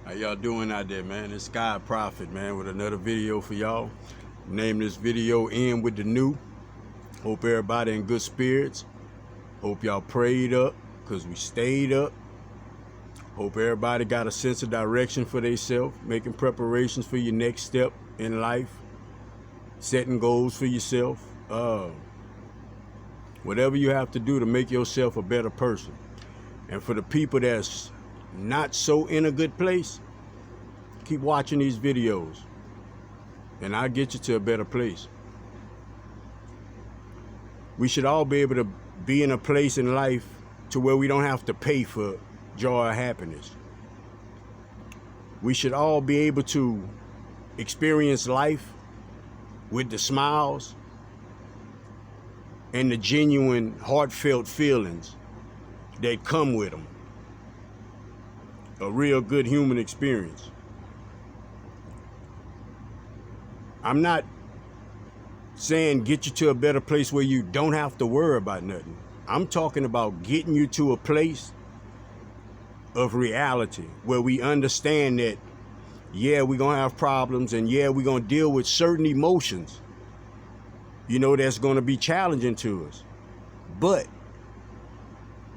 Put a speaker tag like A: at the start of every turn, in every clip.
A: How y'all doing out there, man? It's Sky Prophet, man, with another video for y'all. Name this video In With The New. Hope everybody in good spirits. Hope y'all prayed up, because we stayed up. Hope everybody got a sense of direction for themselves, making preparations for your next step in life, setting goals for yourself. Whatever you have to do to make yourself a better person. And for the people that's not so in a good place, keep watching these videos and I'll get you to a better place. We should all be able to be in a place in life to where we don't have to pay for joy or happiness. We should all be able to experience life with the smiles and the genuine, heartfelt feelings that come with them. A real good human experience. I'm not saying get you to a better place where you don't have to worry about nothing. I'm talking about getting you to a place of reality where we understand that, yeah, we're going to have problems, and yeah, we're going to deal with certain emotions, that's going to be challenging to us. But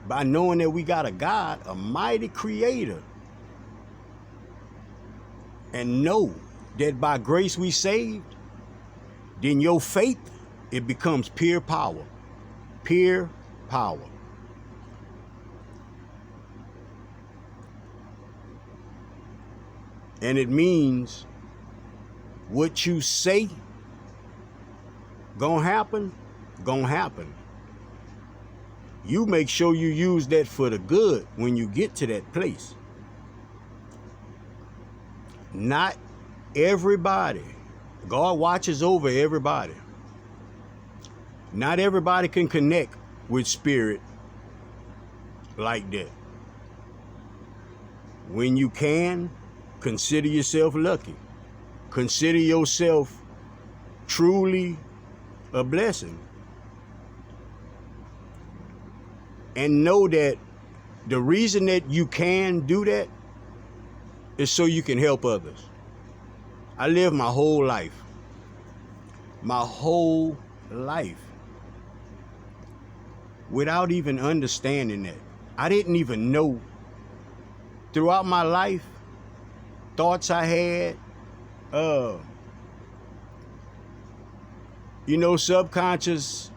A: by knowing that we got a God, a mighty creator, and know that by grace we saved, then your faith, it becomes pure power. Pure power. And it means what you say gonna happen. You make sure you use that for the good when you get to that place. Not everybody. God watches over everybody. Not everybody can connect with spirit like that. When you can, consider yourself lucky. Consider yourself truly a blessing. And know that the reason that you can do that is so you can help others. I lived my whole life, without even understanding that. I didn't even know throughout my life, thoughts I had, subconscious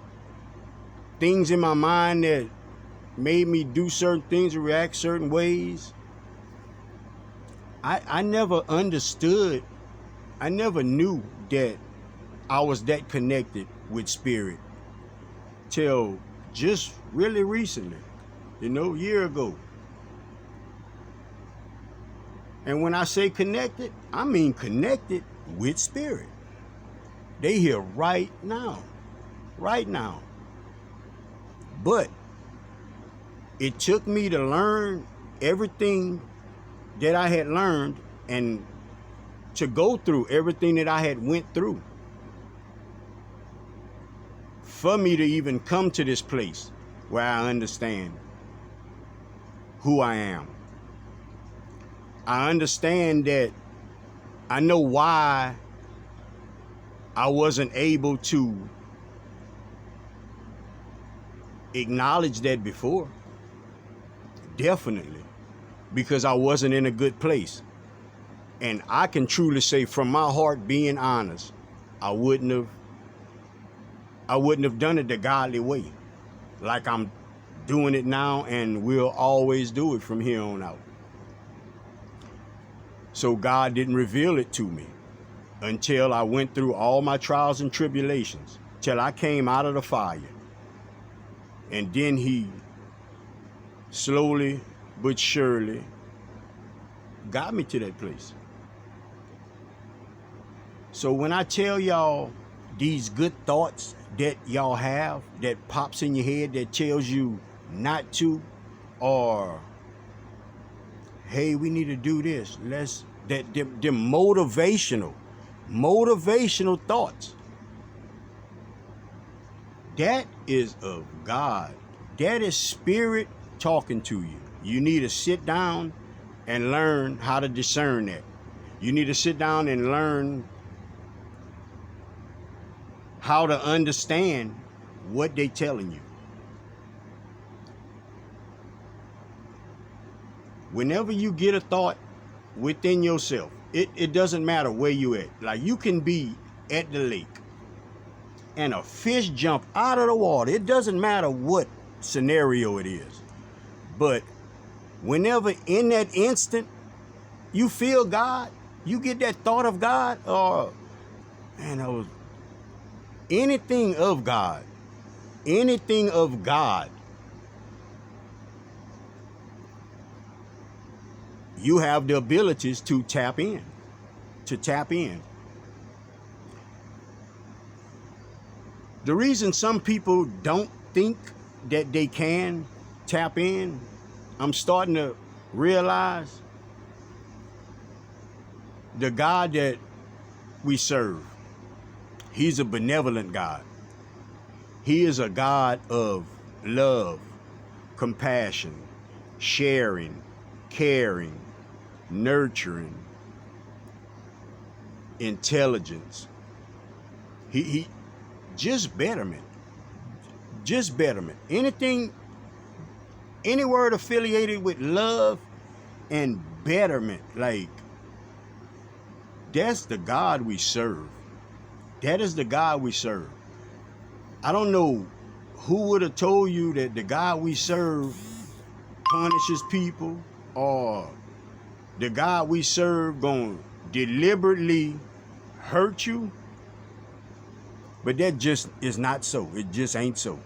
A: things in my mind that made me do certain things or react certain ways. I never understood. I never knew that I was that connected with spirit till just really recently, a year ago. And when I say connected, I mean connected with spirit. They here right now. But it took me to learn everything that I had learned and to go through everything that I had went through for me to even come to this place where I understand who I am. I understand that I know why I wasn't able to acknowledge that before. Definitely. Because I wasn't in a good place. And I can truly say from my heart, being honest, I wouldn't have done it the godly way, like I'm doing it now, and will always do it from here on out. So God didn't reveal it to me until I went through all my trials and tribulations, till I came out of the fire. And then he slowly but surely got me to that place. So when I tell y'all these good thoughts that y'all have, that pops in your head, that tells you not to, or hey, we need to do this, they're motivational thoughts. That is of God. That is spirit talking to you. You need to sit down and learn how to discern that. You need to sit down and learn how to understand what they're telling you. Whenever you get a thought within yourself, it doesn't matter where you at. Like, you can be at the lake and a fish jump out of the water. It doesn't matter what scenario it is. But whenever in that instant you feel God, you get that thought of God, or anything of God, you have the abilities to tap in. The reason some people don't think that they can tap in, I'm starting to realize the God that we serve, he's a benevolent God. He is a God of love, compassion, sharing, caring, nurturing, intelligence. He just betterment. Anything, any word affiliated with love and betterment, like, that's the God we serve. That is the God we serve. I don't know who would have told you that the God we serve punishes people, or the God we serve gonna deliberately hurt you. But that just is not so. It just ain't so.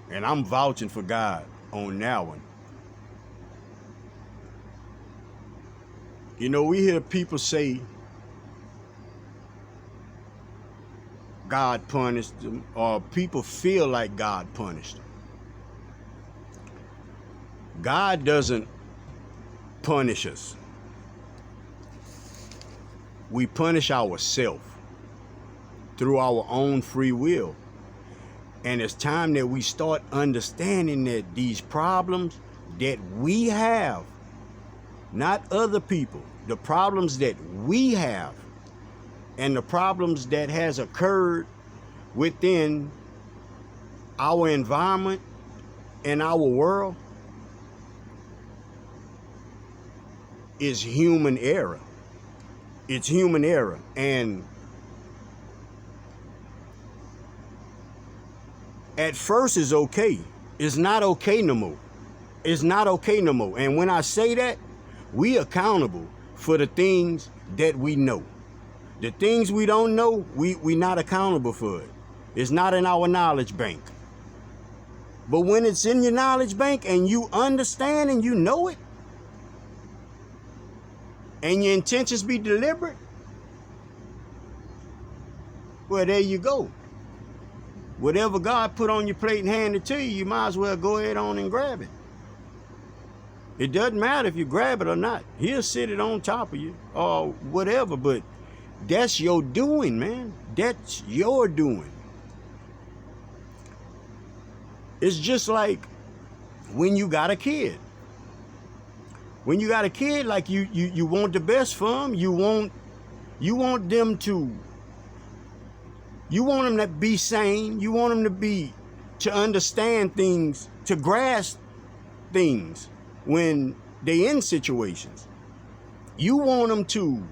A: And I'm vouching for God on that one. You know, we hear people say God punished them, or people feel like God punished them. God doesn't punish us. We punish ourselves through our own free will. And it's time that we start understanding that these problems that we have, not other people, the problems that we have, and the problems that has occurred within our environment and our world, is human error. It's human error. And at first it's okay. It's not okay no more. It's not okay no more. And when I say that, we accountable for the things that we know. The things we don't know, we not accountable for it. It's not in our knowledge bank. But when it's in your knowledge bank and you understand and you know it, and your intentions be deliberate, well, there you go. Whatever God put on your plate and handed to you, you might as well go ahead on and grab it. It doesn't matter if you grab it or not. He'll sit it on top of you or whatever, but that's your doing, man. That's your doing. It's just like when you got a kid. When you got a kid, like you want the best for them. You want them to be sane. You want them to understand things, to grasp things when they in situations. You want them to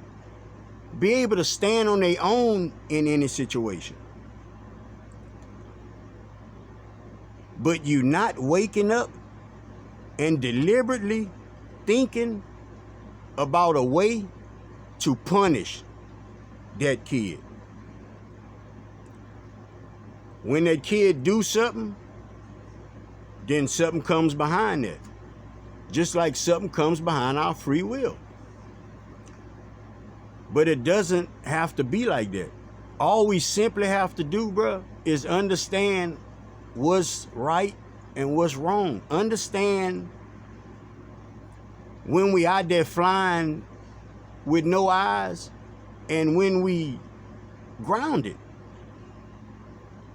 A: be able to stand on their own in any situation. But you not waking up and deliberately thinking about a way to punish that kid. When that kid do something, then something comes behind that. Just like something comes behind our free will. But it doesn't have to be like that. All we simply have to do, bro, is understand what's right and what's wrong. Understand when we out there flying with no eyes and when we grounded.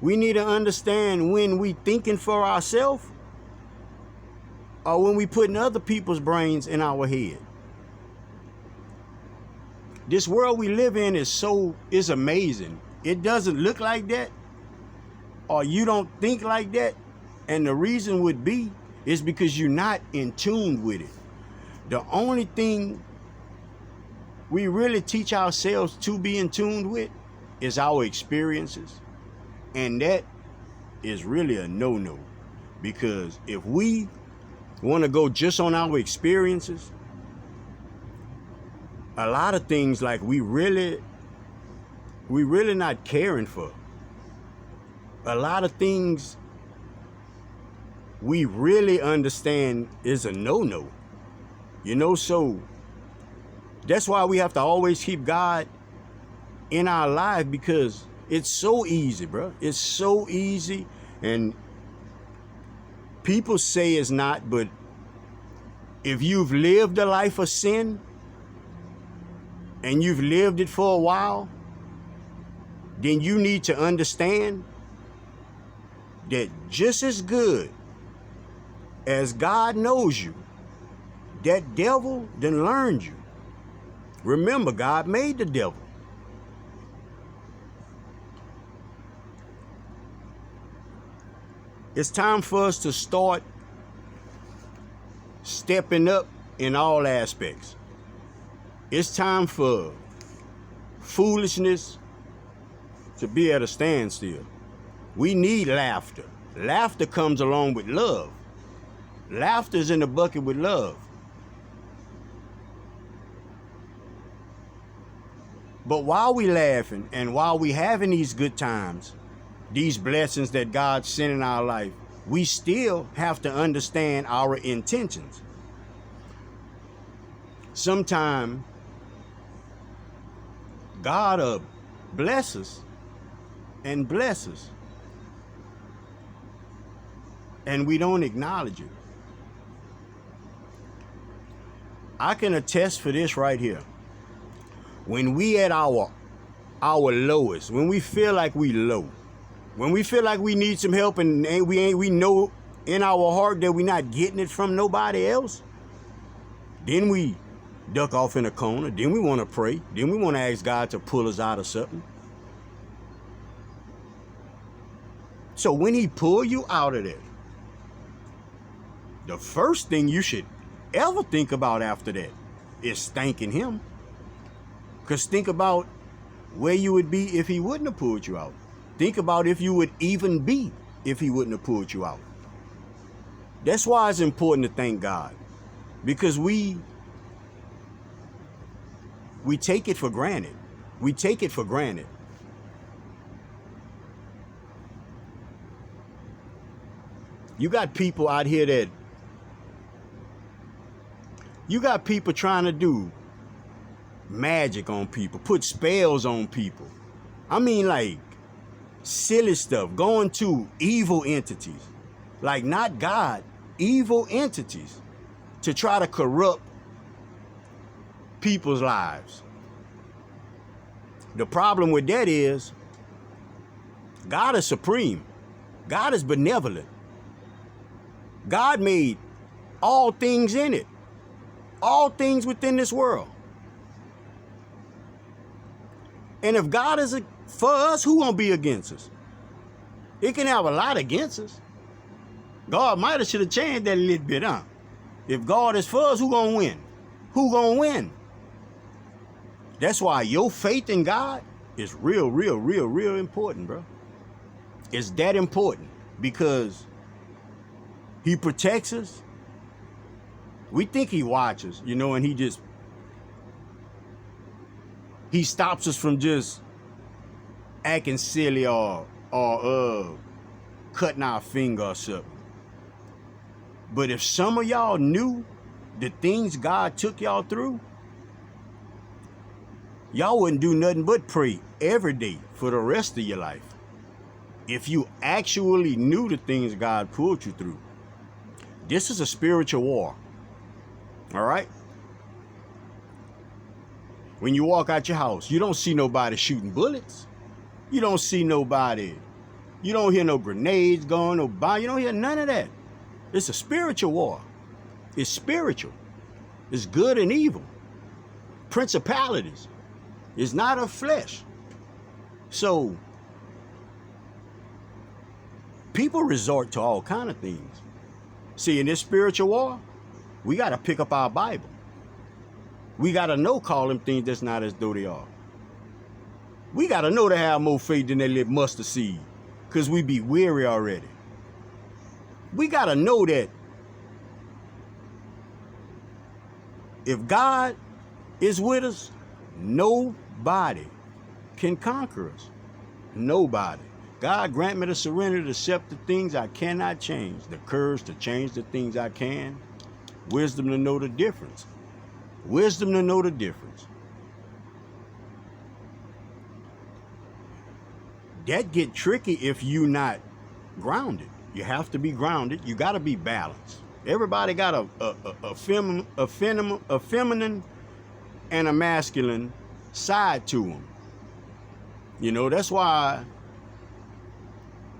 A: We need to understand when we thinking for ourselves or when we putting other people's brains in our head. This world we live in is amazing. It doesn't look like that, or you don't think like that. And the reason would be is because you're not in tune with it. The only thing we really teach ourselves to be in tune with is our experiences. And that is really a no-no. Because if we want to go just on our experiences, a lot of things like we really not caring for. A lot of things we really understand is a no-no. You know, so that's why we have to always keep God in our life, because it's so easy, bro. It's so easy. And people say it's not, but if you've lived a life of sin and you've lived it for a while, then you need to understand that just as good as God knows you, that devil done learned you. Remember, God made the devil. It's time for us to start stepping up in all aspects. It's time for foolishness to be at a standstill. We need laughter. Laughter comes along with love. Laughter's in the bucket with love. But while we laughing and while we having these good times, these blessings that God sent in our life, we still have to understand our intentions. Sometimes God bless us and bless us, and we don't acknowledge it. I can attest for this right here. When we at our lowest, when we feel like we low, when we feel like we need some help and we know in our heart that we're not getting it from nobody else, then we duck off in a corner. Then we want to pray. Then we want to ask God to pull us out of something. So when he pull you out of that, the first thing you should ever think about after that is thanking him. Because think about where you would be if he wouldn't have pulled you out. Think about if you would even be if he wouldn't have pulled you out. That's why it's important to thank God. Because we take it for granted. We take it for granted. You got people out here that, you got people trying to do magic on people, put spells on people. I mean, like, silly stuff, going to evil entities, like not God, evil entities, to try to corrupt people's lives. The problem with that is God is supreme. God is benevolent. God made all things in it, all things within this world. And if God is for us, who gonna be against us? It can have a lot against us. God might have should have changed that a little bit, huh? If God is for us, who gonna win? Who gonna win? That's why your faith in God is real important, bro. It's that important because he protects us. We think he watches, you know, and he stops us from just acting silly or cutting our finger or something. But if some of y'all knew the things God took y'all through, y'all wouldn't do nothing but pray every day for the rest of your life. If you actually knew the things God pulled you through. This is a spiritual war. All right? When you walk out your house, you don't see nobody shooting bullets. You don't see nobody. You don't hear no grenades going, no bomb. You don't hear none of that. It's a spiritual war. It's spiritual. It's good and evil. Principalities. It's not of flesh. So people resort to all kind of things. See, in this spiritual war, we got to pick up our Bible. We got to know call them things that's not as though they are. We got to know to have more faith than that little mustard seed, because we be weary already. We got to know that if God is with us, nobody can conquer us. Nobody. God grant me the serenity to accept the things I cannot change, the courage to change the things I can, wisdom to know the difference. Wisdom to know the difference. That get tricky if you not grounded. You have to be grounded. You got to be balanced. Everybody got a feminine and a masculine side to them. You know, that's why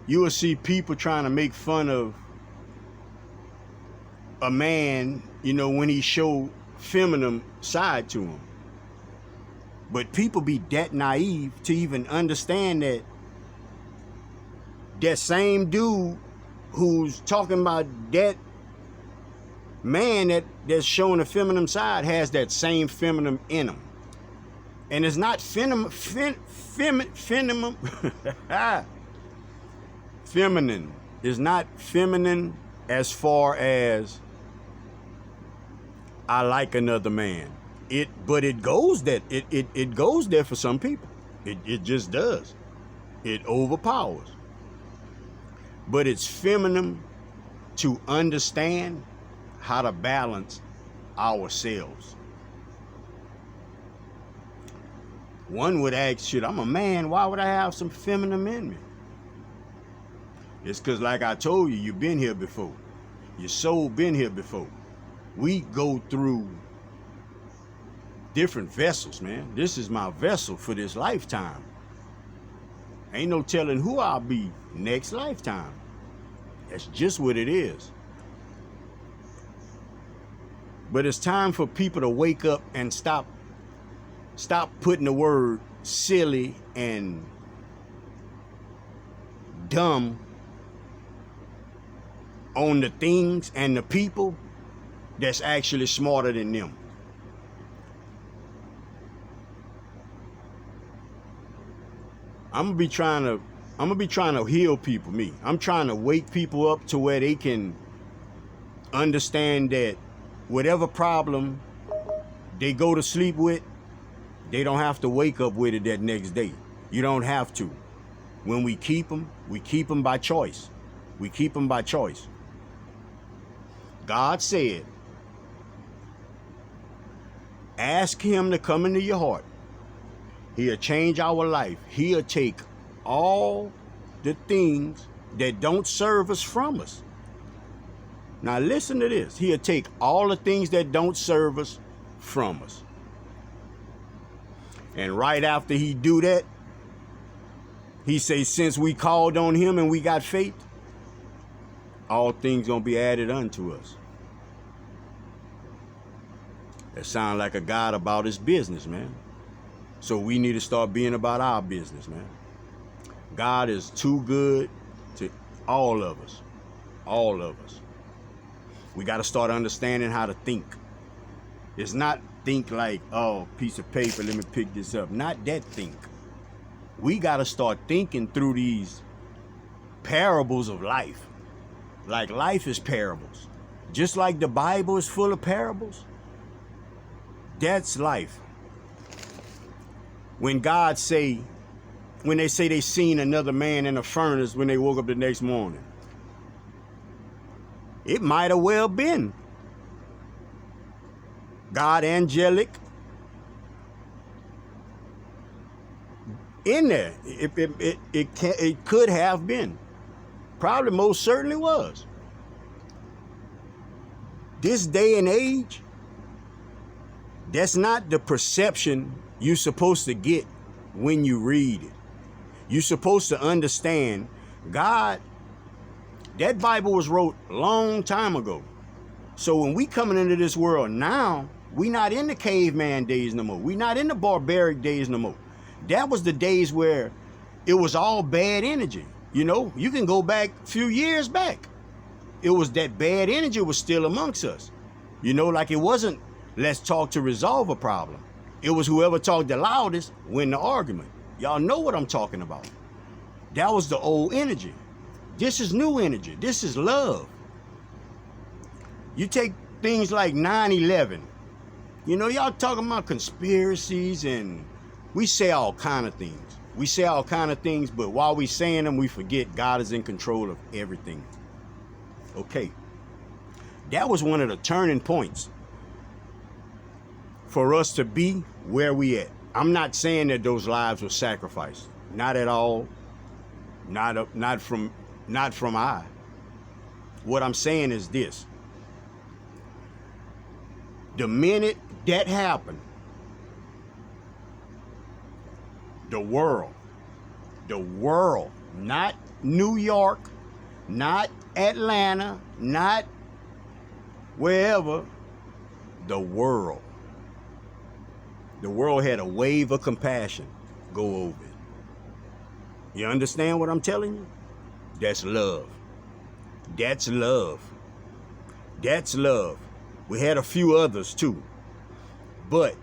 A: you will see people trying to make fun of a man, you know, when he showed feminine side to him. But people be that naive to even understand that that same dude who's talking about that man that's showing a feminine side has that same feminine in him. And it's not feminine is not feminine as far as I like another man. But it goes that it goes there for some people. It just does. It overpowers. But it's feminine to understand how to balance ourselves. One would ask, shit, I'm a man, why would I have some feminine in me? It's because, like I told you, you've been here before. Your soul been here before. We go through different vessels, man. This is my vessel for this lifetime. Ain't no telling who I'll be next lifetime. That's just what it is. But it's time for people to wake up and stop putting the word silly and dumb on the things and the people that's actually smarter than them. I'm gonna be trying to heal people, me. I'm trying to wake people up to where they can understand that whatever problem they go to sleep with, they don't have to wake up with it that next day. You don't have to. When we keep them by choice. We keep them by choice. God said, ask him to come into your heart. He'll change our life. He'll take all the things that don't serve us from us. Now listen to this. He'll take all the things that don't serve us from us. And right after he do that, he says, since we called on him and we got faith, all things gonna be added unto us. That sounds like a God about his business, man. So we need to start being about our business, man. God is too good to all of us. All of us. We got to start understanding how to think. It's not think like, oh, piece of paper, let me pick this up. Not that think. We got to start thinking through these parables of life. Like life is parables. Just like the Bible is full of parables. That's life. When they say they seen another man in a furnace when they woke up the next morning, it might have well been God angelic in there. It could have been. Probably most certainly was. This day and age, that's not the perception you're supposed to get when you read it. You're supposed to understand God. That Bible was wrote a long time ago. So when we coming into this world now, We not in the caveman days no more. We not in the barbaric days no more. That was the days where it was all bad energy. You know, you can go back a few years back. It was that bad energy was still amongst us. You know, like it wasn't let's talk to resolve a problem. It was whoever talked the loudest win the argument. Y'all know what I'm talking about. That was the old energy. This is new energy. This is love. You take things like 9/11. You know, y'all talking about conspiracies, and we say all kind of things. We say all kind of things, but while we saying them, we forget God is in control of everything. Okay. That was one of the turning points for us to be where we at. I'm not saying that those lives were sacrificed. Not at all. Not from I. What I'm saying is this. The minute that happened, the world, not New York, not Atlanta, not wherever, the world had a wave of compassion go over it. You understand what I'm telling you? That's love. That's love. That's love. We had a few others too. But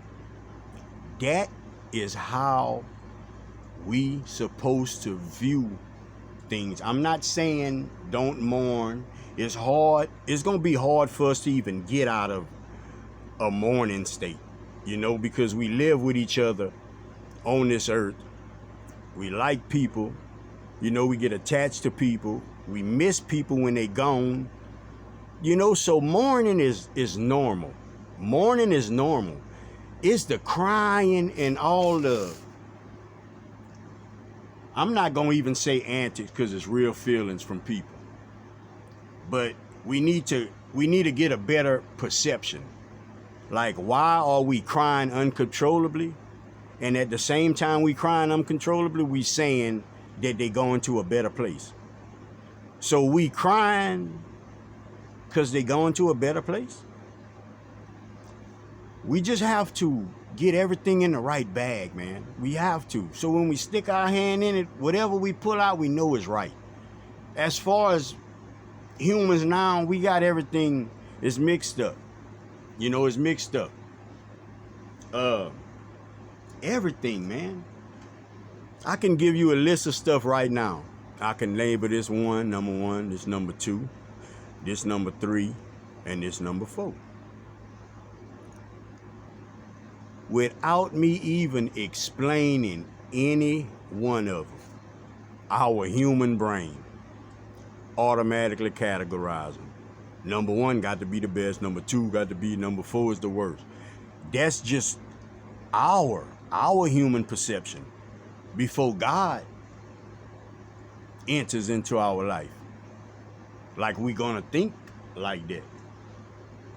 A: that is how we supposed to view things. I'm not saying don't mourn. It's hard. It's going to be hard for us to even get out of a mourning state, you know, because we live with each other on this earth. We like people, you know, we get attached to people. We miss people when they gone. You know, so mourning is normal. Mourning is normal. It's the crying and all the, I'm not going to even say antics because it's real feelings from people. But we need to get a better perception. Like, why are we crying uncontrollably? And at the same time we crying uncontrollably, we saying that they going to a better place. So we crying because they going to a better place? We just have to get everything in the right bag, man. We have to. So when we stick our hand in it, whatever we pull out, we know is right. As far as humans now, we got everything is mixed up. You know, it's mixed up. Everything, man. I can give you a list of stuff right now. I can label this number one, this number two, this number three, and this number four. Without me even explaining any one of them, our human brain automatically categorize them. Number one got to be the best. Number two got to be. Number four is the worst. That's just our human perception before God enters into our life. Like we gonna think like that.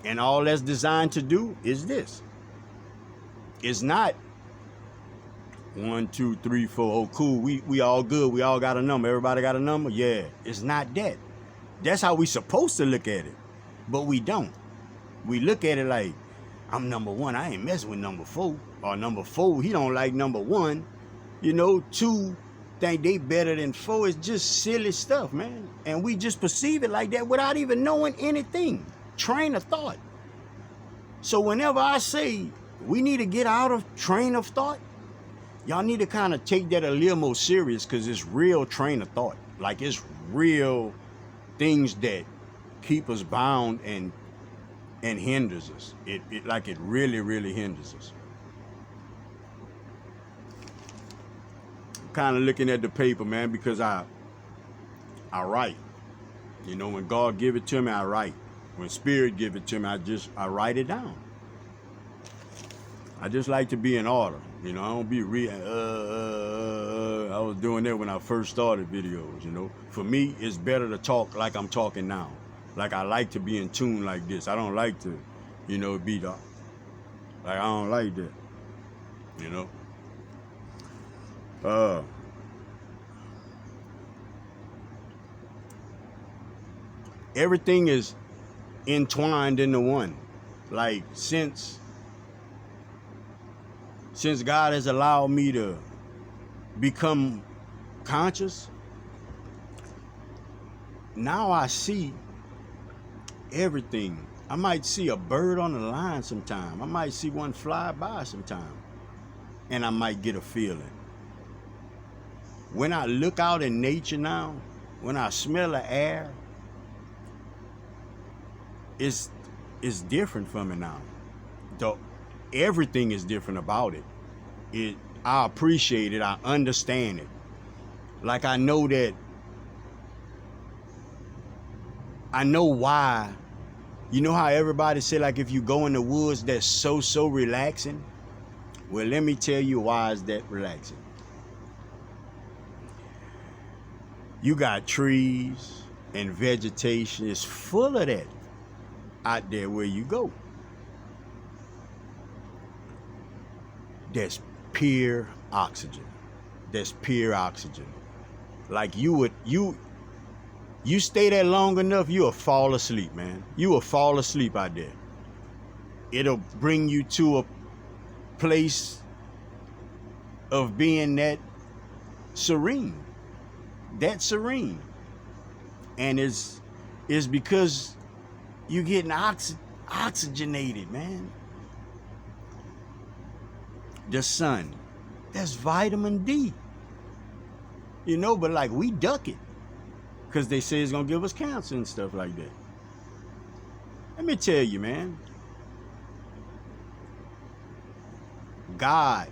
A: And all that's designed to do is this. It's not 1, 2, 3, 4. Oh, cool. We all good. We all got a number. Everybody got a number. Yeah. It's not that. That's how we supposed to look at it. But we don't. We look at it like, I'm number one. I ain't messing with number four. Or number four, he don't like number one. You know, two, think they better than four. It's just silly stuff, man. And we just perceive it like that without even knowing anything. Train of thought. So whenever I say we need to get out of train of thought, y'all need to kind of take that a little more serious, because it's real train of thought. Like, it's real things that keep us bound and hinders us. It really, really hinders us. I'm kind of looking at the paper, man, because I write. You know, when God give it to me, I write. When Spirit give it to me, I write it down. I just like to be in order. You know, I don't be I was doing that when I first started videos, you know. For me, it's better to talk like I'm talking now. Like, I like to be in tune like this. I don't like to, you know, be the, like, I don't like that, you know. Everything is entwined into one. Like, since since God has allowed me to become conscious, now I see everything. I might see a bird on the line sometime. I might see one fly by sometime. And I might get a feeling. When I look out in nature now, when I smell the air, it's different for me now. Everything is different about it. I appreciate it. I understand it. Like I know why. You know how everybody say, like, if you go in the woods, that's so relaxing? Well, let me tell you why is that relaxing. You got trees and vegetation. It's full of that out there where you go. That's pure oxygen. That's pure oxygen. Like you stay there long enough, you'll fall asleep, man. You will fall asleep out there. It'll bring you to a place of being that serene. That serene. And it's because you're getting oxygenated, man. The sun, that's vitamin D. You know, but like we duck it because they say it's gonna give us cancer and stuff like that. Let me tell you, man. God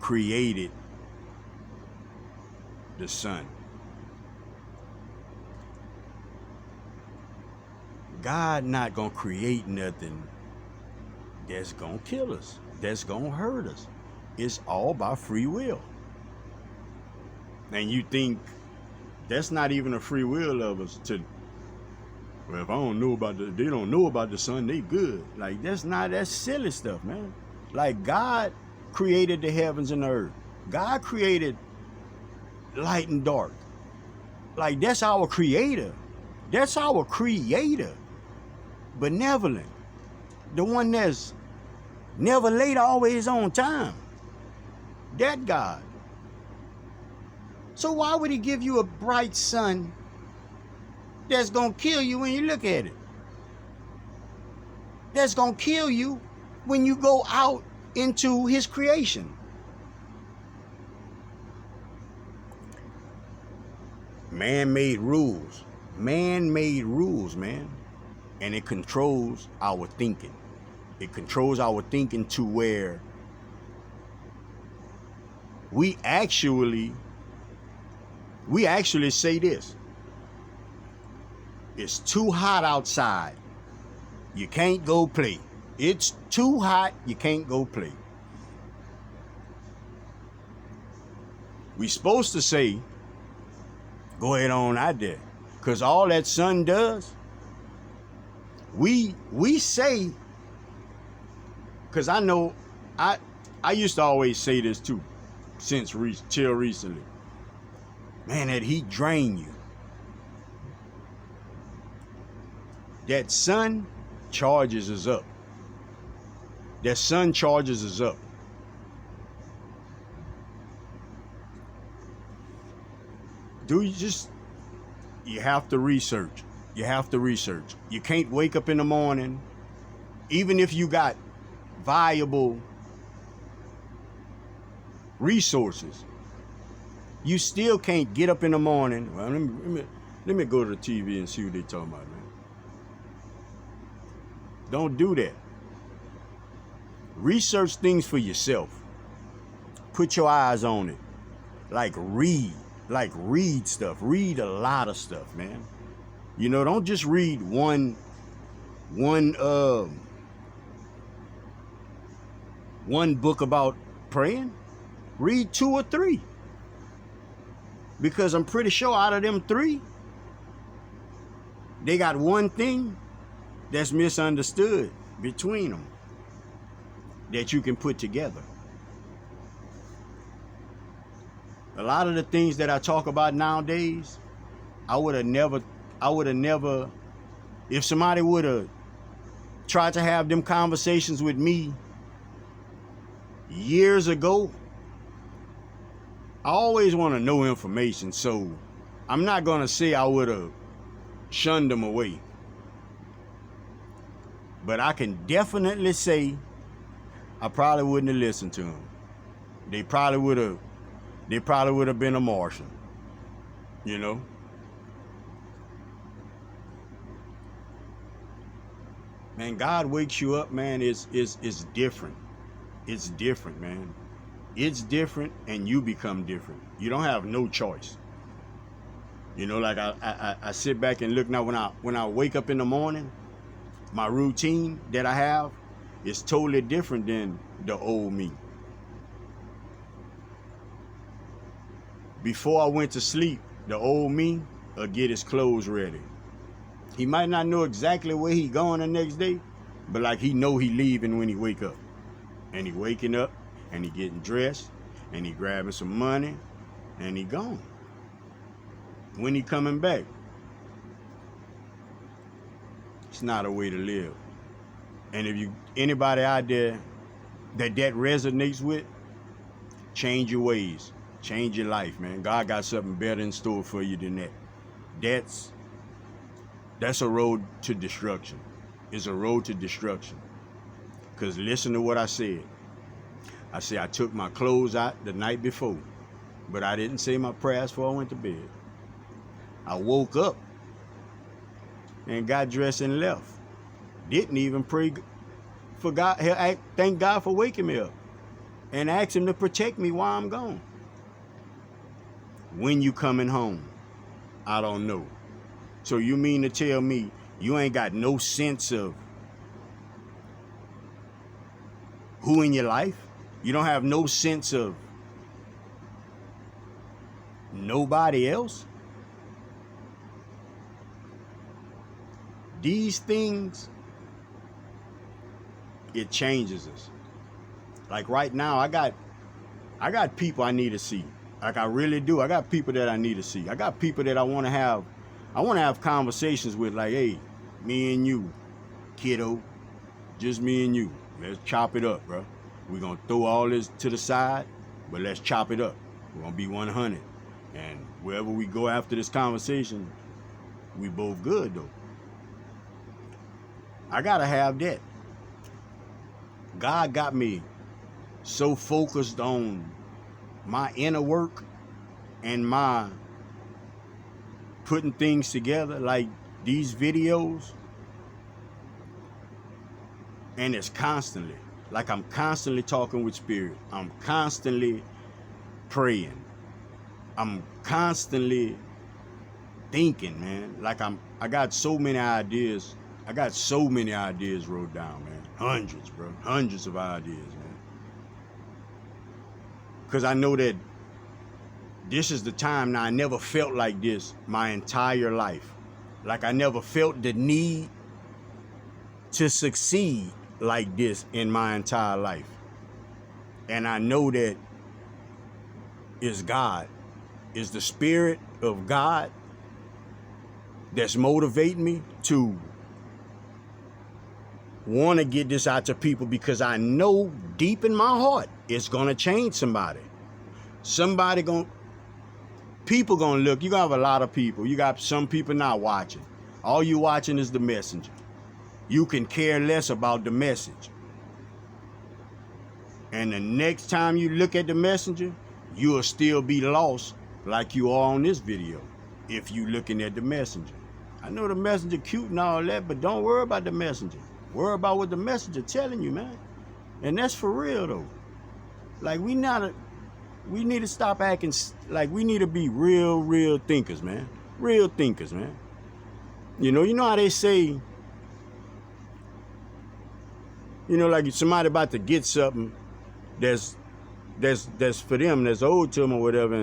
A: created the sun. God not gonna create nothing that's gonna kill us, that's gonna hurt us. It's all by free will. And you think that's not even a free will of us to, well, if I don't know about they don't know about the sun, they good. Like that's silly stuff, man. Like God created the heavens and the earth. God created light and dark. Like that's our creator. That's our creator. Benevolent. The one that's never late, always on time. That God. So why would he give you a bright sun that's gonna kill you when you look at it? That's gonna kill you when you go out into his creation. Man-made rules. Man-made rules, man. And it controls our thinking. It controls our thinking to where we actually say this. It's too hot outside. You can't go play. It's too hot. You can't go play. We supposed to say, go ahead on out there. Because all that sun does, we say, because I know, I used to always say this too, till recently. Man, that heat drain you. That sun charges us up. That sun charges us up. You have to research. You have to research. You can't wake up in the morning, even if you got valuable resources, you still can't get up in the morning. Well, let me go to the TV and see what they talking about, man. Don't do that. Research things for yourself. Put your eyes on it. Like read stuff. Read a lot of stuff, man. You know, don't just read one book about praying. Read 2 or 3. Because I'm pretty sure out of them 3, they got one thing that's misunderstood between them that you can put together. A lot of the things that I talk about nowadays, I would have never, if somebody would have tried to have them conversations with me years ago, I always want to know information, so I'm not going to say I would have shunned them away. But I can definitely say I probably wouldn't have listened to them. They probably would have been a Martian, you know? Man, God wakes you up, man, it's different. It's different, man. It's different, and you become different. You don't have no choice. You know, like I sit back and look now when I wake up in the morning, my routine that I have is totally different than the old me. Before I went to sleep, the old me would get his clothes ready. He might not know exactly where he going the next day, but like he know he leaving when he wake up. And he waking up, and he getting dressed, and he grabbing some money, and he gone. When he coming back? It's not a way to live. And if anybody out there that resonates with, change your ways. Change your life, man. God got something better in store for you than that. That's a road to destruction. It's a road to destruction. Because listen to what I said. I said I took my clothes out the night before, but I didn't say my prayers before I went to bed. I woke up and got dressed and left. Didn't even pray for God. Thank God for waking me up and ask him to protect me while I'm gone. When you coming home? I don't know. So you mean to tell me you ain't got no sense of who in your life? You don't have no sense of nobody else? These things, it changes us. Like right now, I got people I need to see. Like I really do. I got people that I need to see. I got people that I want to have conversations with, like, hey, me and you, kiddo, just me and you. Let's chop it up, bro. We're going to throw all this to the side, but let's chop it up. We're going to be 100. And wherever we go after this conversation, we both good, though. I got to have that. God got me so focused on my inner work and my putting things together, like these videos, and it's constantly, like I'm constantly talking with spirit. I'm constantly praying. I'm constantly thinking, man. Like I got so many ideas. I got so many ideas wrote down, man. Hundreds, bro. Hundreds of ideas, man. Because I know that this is the time now. I never felt like this my entire life. Like I never felt the need to succeed like this in my entire life. And I know that it's God. It's the Spirit of God that's motivating me to want to get this out to people, because I know deep in my heart it's going to change somebody. People going to look. You got to have a lot of people. You got some people not watching. All you watching is the messenger. You can care less about the message. And the next time you look at the messenger, you'll still be lost like you are on this video if you looking at the messenger. I know the messenger cute and all that, but don't worry about the messenger. Worry about what the messenger telling you, man. And that's for real, though. Like, we need to stop acting like we need to be real thinkers, man. Real thinkers, man. You know how they say, like somebody about to get something that's for them, that's owed to them or whatever,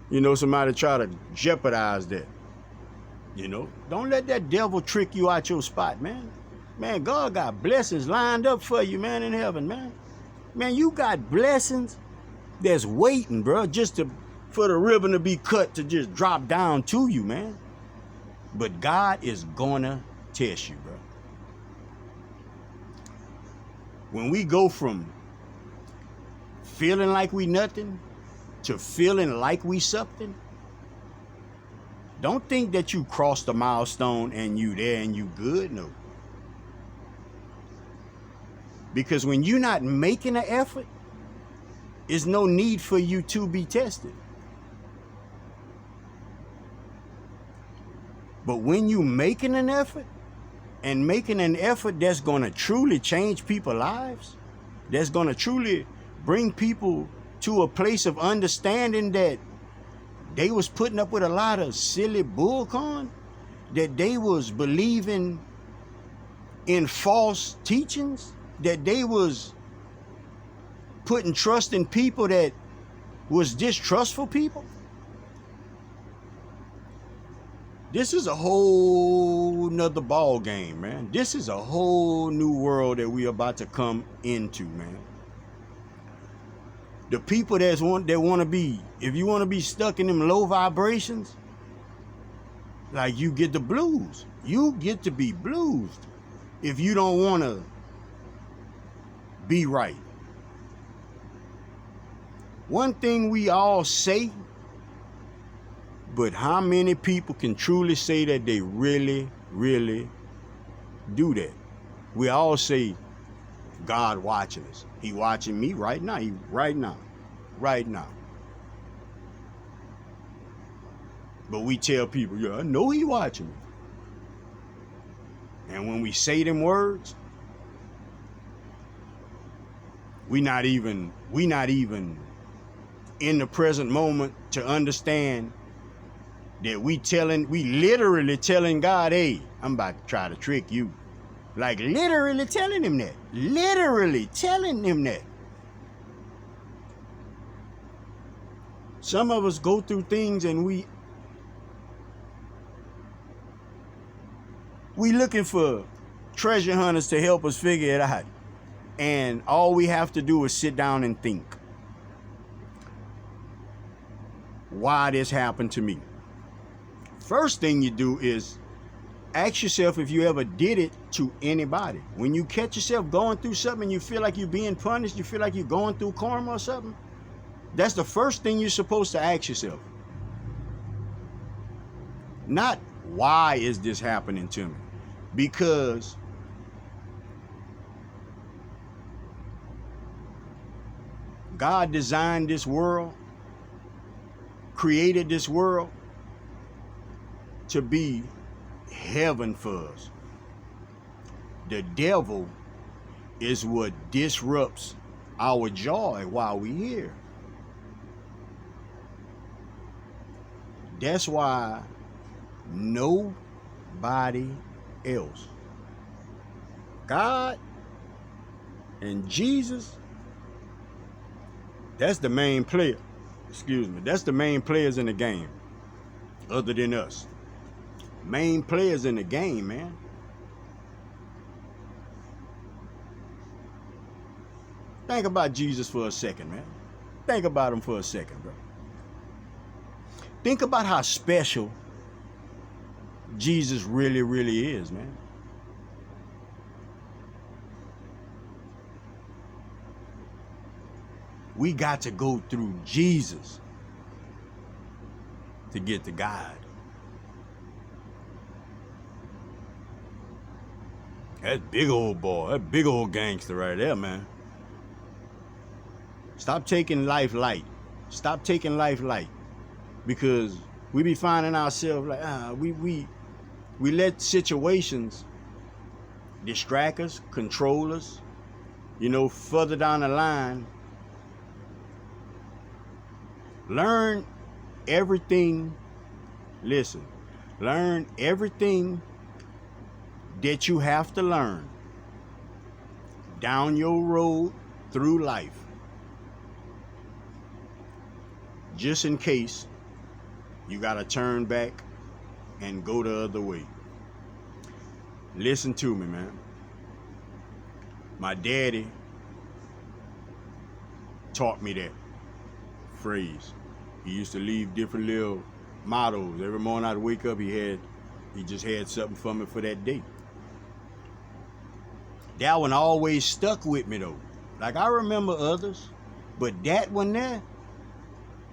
A: and somebody try to jeopardize that. Don't let that devil trick you out your spot, man. Man, God got blessings lined up for you, man, in heaven, man. Man, you got blessings that's waiting, bro, for the ribbon to be cut to just drop down to you, man. But God is gonna test you, bro. When we go from feeling like we nothing to feeling like we something. Don't think that you crossed the milestone and you there and you good. No. Because when you're not making an effort, there's no need for you to be tested. But when you making an effort, and making an effort that's going to truly change people's lives, that's going to truly bring people to a place of understanding that they was putting up with a lot of silly bullcorn, that they was believing in false teachings, that they was putting trust in people that was distrustful people. This is a whole nother ball game, man. This is a whole new world that we about to come into, man. The people that want to be, if you want to be stuck in them low vibrations, like you get the blues. You get to be bluesed if you don't want to be right. One thing we all say, but how many people can truly say that they really, really do that? We all say, God watching us. He watching me right now. Right now. But we tell people, yeah, I know he watching me. And when we say them words, we not even in the present moment to understand that we literally telling God, hey, I'm about to try to trick you. Like literally telling him that. Literally telling him that. Some of us go through things and we looking for treasure hunters to help us figure it out. And all we have to do is sit down and think. Why this happened to me? First thing you do is ask yourself if you ever did it to anybody. When you catch yourself going through something and you feel like you're being punished, you feel like you're going through karma or something, that's the first thing you're supposed to ask yourself. Not why is this happening to me? Because God designed this world, created this world to be heaven for us. The devil is what disrupts our joy while we're here. That's why nobody else, God and Jesus, that's the main player. Excuse me. That's the main players in the game, other than us. Main players in the game, man. Think about Jesus for a second, man. Think about him for a second, bro. Think about how special Jesus really, really is, man. We got to go through Jesus to get to God. That big old boy, that big old gangster right there, man. Stop taking life light. Stop taking life light. Because we be finding ourselves like, we let situations distract us, control us. You know, further down the line, learn everything. Listen, learn everything that you have to learn down your road through life, just in case you gotta turn back and go the other way. Listen to me, man. My daddy taught me that phrase. He used to leave different little mottos. Every morning I'd wake up, he just had something for me for that day. That one always stuck with me though. Like I remember others, But that one there,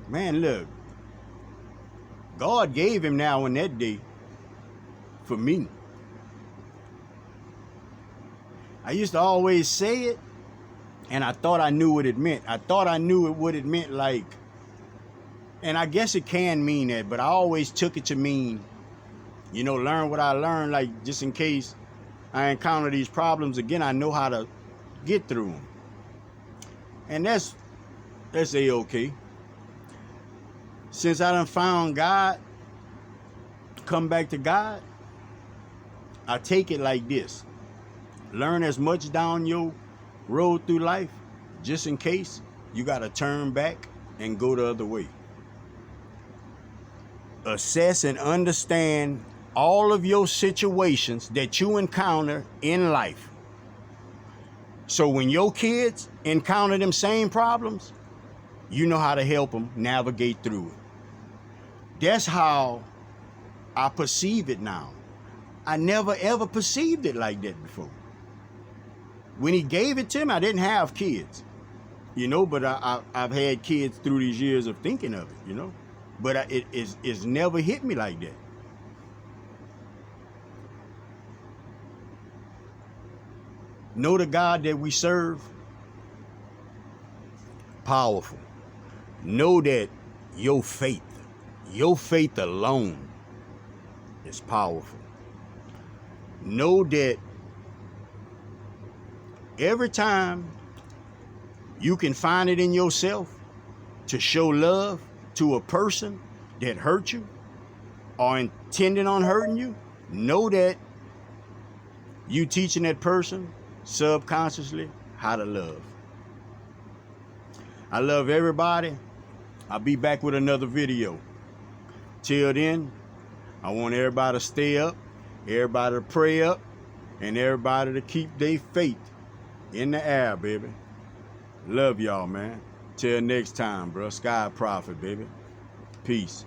A: man, look, God gave him now on that day for me. I used to always say it, and I thought I knew what it meant. I thought I knew what it meant, like, and I guess it can mean that, but I always took it to mean, you know, learn what I learned, like, just in case I encounter these problems again, I know how to get through them. And that's A-okay. Since I done found God, come back to God, I take it like this. Learn as much down your road through life, just in case you got to turn back and go the other way. Assess and understand all of your situations that you encounter in life. So when your kids encounter them same problems, you know how to help them navigate through it. That's how I perceive it now. I never ever perceived it like that before. When he gave it to me, I didn't have kids, you know, but I've had kids through these years of thinking of it, you know, but it's never hit me like that. Know the God that we serve, powerful. Know that your faith alone is powerful. Know that every time you can find it in yourself to show love to a person that hurt you or intending on hurting you, know that you teaching that person subconsciously how to love. I love everybody. I'll be back with another video. Till then, I want everybody to stay up, everybody to pray up, and everybody to keep their faith in the air, baby. Love y'all, man. Till next time, bro. Sky Prophet, baby. Peace.